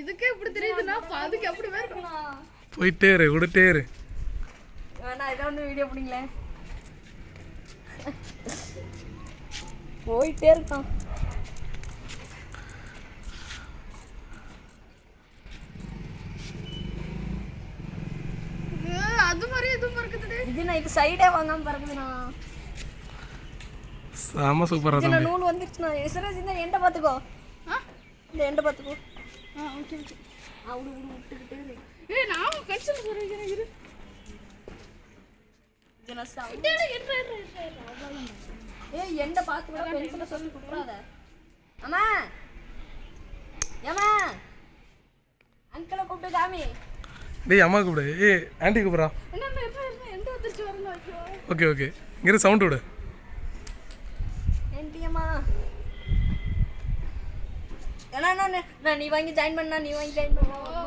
இதுக்கே இப்படி தெரியுதுன்னா அதுக்கு எப்படி வேணும் போயிட்டே இரு விடுட்டே இரு. நான் இதை வந்து வீடியோ பிடிங்களே போயிட்டே இருக்கான். அது மாதிரி இது பறக்குது. இது நான் இது சைடே வாங்காம பறக்குதுண்ணா. செம சூப்பரா இதுல நூல் வந்துருச்சுண்ணா. எசரஸ் இந்த எண்டை பார்த்துக்கோ. இந்த எண்டை பார்த்துக்கோ. Okay okay. அவடு விட்டுக்கிட்டே இரு. ஏய் நான் பென்சில் சொல்றேன் இரு. இதுனா சவுண்ட். இரு. ஏய் எண்டை பார்த்து பென்சிலை சொல்லி குடுறாத. அம்மா ஏமா அங்கிளை கூப்பிட்டு காமி. டேய் அம்மா கூப்பிடு. ஏய் ஆண்டி கூப்பிட்றா. என்ன எந்த வந்துருச்சு வரணும். ஓகே ஓகே இங்கே சவுண்ட் விடு. ஏண்டியம்மா ஏன்னா நான் நீ வாங்கி ஜாயின் பண்ணா நீ வாங்கி ஜாயின் பண்ணுவோம்.